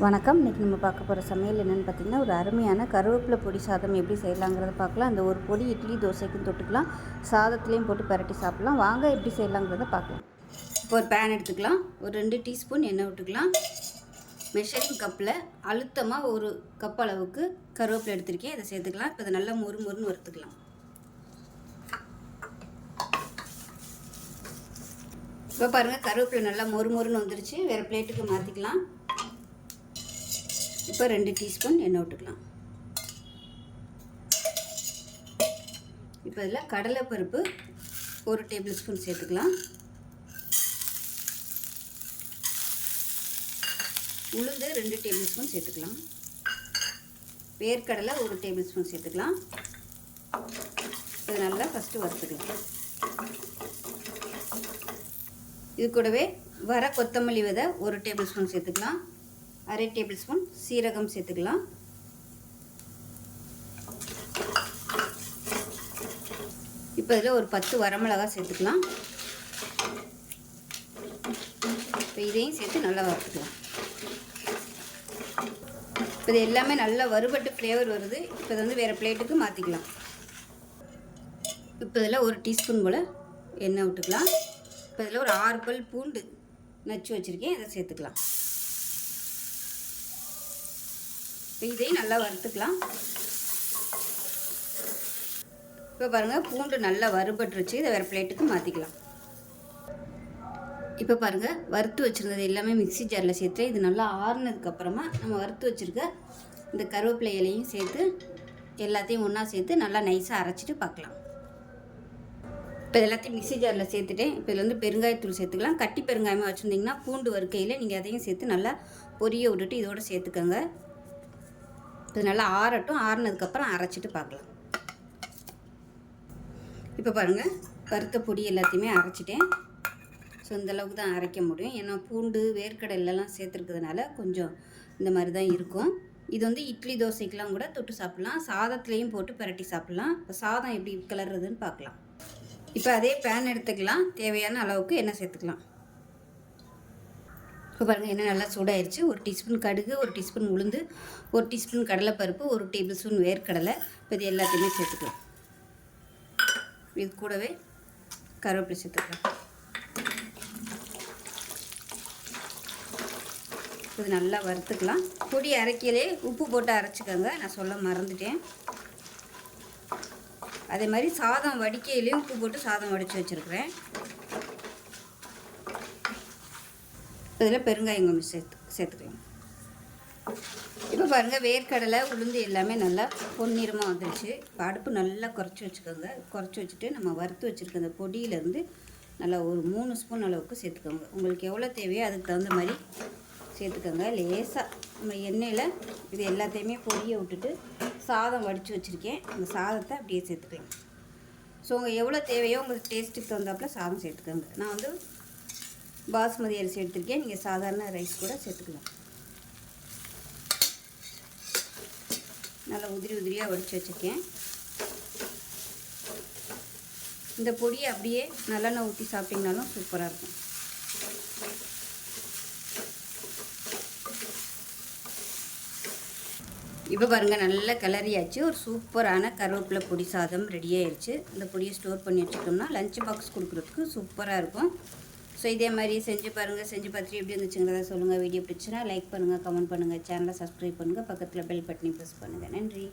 வணக்கம். இன்றைக்கி நம்ம பார்க்க போகிற சமையல் என்னென்னு பார்த்திங்கன்னா, ஒரு அருமையான கருவேப்பிலை பொடி சாதம் எப்படி செய்யலாங்கிறத பார்க்கலாம். அந்த ஒரு பொடி இட்லி தோசைக்கும் தொட்டுக்கலாம், சாதத்துலேயும் போட்டு பரட்டி சாப்பிட்லாம். வாங்க எப்படி செய்யலாங்கிறத பார்க்கலாம். இப்போ ஒரு பேன் எடுத்துக்கலாம். ஒரு 2 டீஸ்பூன் எண்ணெய் விட்டுக்கலாம். மெஷரிங் கப்பில் அழுத்தமாக ஒரு கப் அளவுக்கு கருவேப்பிலை எடுத்திருக்கேன், இதை சேர்த்துக்கலாம். இப்போ இதை நல்லா மொறுன்னு வறுத்துக்கலாம். இப்போ பாருங்கள், கருவேப்பிலை நல்லா மொறுன்னு வந்துருச்சு. வேறு பிளேட்டுக்கு மாற்றிக்கலாம். இப்போ 2 டீஸ்பூன் எண்ணெய் விட்டுக்கலாம். இப்போ இதில் கடலைப்பருப்பு 1 டேபிள் ஸ்பூன் சேர்த்துக்கலாம். உளுந்து 2 டேபிள் ஸ்பூன் சேர்த்துக்கலாம். வேர்க்கடலை 1 டேபிள் ஸ்பூன் சேர்த்துக்கலாம். இது நல்லா ஃபஸ்ட்டு வறுத்துக்கலாம். இது கூடவே வர கொத்தமல்லி விதை 1 டேபிள் ஸ்பூன் சேர்த்துக்கலாம். 1/2 டேபிள் ஸ்பூன் சீரகம் சேர்த்துக்கலாம். இப்போ இதில் ஒரு 10 வரமிளகாய் சேர்த்துக்கலாம். இப்போ இதையும் சேர்த்து நல்லா வறுத்துக்கலாம். இப்போ இது எல்லாமே நல்லா வறுபட்டு ஃப்ளேவர் வருது. இப்போ இதை வந்து வேறு பிளேட்டுக்கு மாற்றிக்கலாம். இப்போ இதில் 1 டீஸ்பூன் போல் எண்ணெய் விட்டுக்கலாம். இப்போ இதில் ஒரு 6 பல் பூண்டு நச்சு வச்சுருக்கேன், இதை சேர்த்துக்கலாம். இப்போ இதையும் நல்லா வறுத்துக்கலாம். இப்போ பாருங்கள், பூண்டு நல்லா வறுபட்டுருச்சு. இதை வேறு பிளேட்டுக்கு மாற்றிக்கலாம். இப்போ பாருங்கள், வறுத்து வச்சுருந்தது எல்லாமே மிக்ஸி ஜாரில் சேர்த்து இது நல்லா ஆறுனதுக்கப்புறமா நம்ம வறுத்து வச்சுருக்க இந்த கருவேப்பிலை இலையும் சேர்த்து எல்லாத்தையும் ஒன்றா சேர்த்து நல்லா நைஸாக அரைச்சிட்டு பார்க்கலாம். இப்போ எல்லாத்தையும் மிக்ஸி ஜாரில் சேர்த்துட்டேன். இப்போ இதில் வந்து பெருங்காயத்தூள் சேர்த்துக்கலாம். கட்டி பெருங்காயமாக வச்சுருந்திங்கன்னா பூண்டு வறுக்கையில் நீங்கள் அதையும் சேர்த்து நல்லா பொரிய விட்டுட்டு இதோடு சேர்த்துக்கோங்க. இது நல்லா ஆறட்டும். ஆறுனதுக்கப்புறம் அரைச்சிட்டு பார்க்கலாம். இப்போ பாருங்கள், வறுத்த பொடி எல்லாத்தையுமே அரைச்சிட்டேன். ஸோ இந்தளவுக்கு தான் அரைக்க முடியும். ஏன்னா பூண்டு வேர்க்கடலைலாம் சேர்த்துருக்கிறதுனால கொஞ்சம் இந்த மாதிரி தான் இருக்கும். இது வந்து இட்லி தோசைக்கெலாம் கூட தொட்டு சாப்பிட்லாம், சாதத்துலேயும் போட்டு பரட்டி சாப்பிட்லாம். இப்போ சாதம் எப்படி கிளறதுன்னு பார்க்கலாம். இப்போ அதே பேன் எடுத்துக்கலாம். தேவையான அளவுக்கு எண்ணெய் சேர்த்துக்கலாம். இப்போ பாருங்கள், எண்ணெய் நல்லா சூடாயிருச்சு. 1 டீஸ்பூன் கடுகு, 1 டீஸ்பூன் உளுந்து, 1 டீஸ்பூன் கடலைப்பருப்பு, 1 டேபிள் ஸ்பூன் வேர்க்கடலை. இப்போ இது எல்லாத்தையுமே சேர்த்துக்கலாம். இது கூடவே கருவேப்பிலை சேர்த்துக்கலாம். இது நல்லா வறுத்துக்கலாம். பொடி அரைக்கையிலே உப்பு போட்டு அரைச்சிக்கோங்க, நான் சொல்ல மறந்துட்டேன். அதே மாதிரி சாதம் வடிக்கையிலையும் உப்பு போட்டு சாதம் வடித்து வச்சுருக்கிறேன். இதில் பெருங்காயம் கொஞ்சம் சேர்த்துக்கலாம். இப்போ பாருங்கள், வேர்க்கடலை உளுந்து எல்லாமே நல்லா பொன்னிறமாக வந்துடுச்சு. இப்போ அடுப்பு நல்லா குறைச்சி வச்சுக்கோங்க. குறைச்சி வச்சுட்டு நம்ம வறுத்து வச்சுருக்க அந்த பொடியிலேருந்து நல்லா ஒரு 3 ஸ்பூன் அளவுக்கு சேர்த்துக்கோங்க. உங்களுக்கு எவ்வளோ தேவையோ அதுக்கு தகுந்த மாதிரி சேர்த்துக்கோங்க. லேசாக நம்ம எண்ணெயில் இது எல்லாத்தையுமே பொரிய விட்டுட்டு சாதம் வடித்து வச்சுருக்கேன். அந்த சாதத்தை அப்படியே சேர்த்துக்கலாம். ஸோ உங்கள் எவ்வளோ தேவையோ உங்களுக்கு டேஸ்ட்டுக்கு தகுந்தாப்பில் சாதம் சேர்த்துக்கோங்க. நான் வந்து பாஸ்மதி அரிசி எடுத்துருக்கேன், நீங்கள் சாதாரண ரைஸ் கூட சேர்த்துக்கலாம். நல்லா உதிரியாக வடித்து வச்சுருக்கேன். இந்த பொடியை அப்படியே நல்லெண்ணெய் ஊற்றி சாப்பிட்டிங்கனாலும் சூப்பராக இருக்கும். இப்போ பாருங்கள், நல்லா கிளறியாச்சு. ஒரு சூப்பரான கருவேப்பிலை பொடி சாதம் ரெடி ஆயிடுச்சு. இந்த பொடியை ஸ்டோர் பண்ணி வச்சுக்கிட்டோம்னா லஞ்ச் பாக்ஸ் கொடுக்குறதுக்கு சூப்பராக இருக்கும். ஸோ இதே மாதிரி செஞ்சு பாருங்கள். செஞ்சு பார்த்துட்டு எப்படி இருந்துச்சுங்கிறத சொல்லுங்கள். வீடியோ பிடிச்சுன்னா லைக் பண்ணுங்கள், கமெண்ட் பண்ணுங்கள், சேனலை சப்ஸ்கிரைப் பண்ணுங்கள், பக்கத்தில் பெல் பட்டனை ப்ரெஸ் பண்ணுங்கள். நன்றி.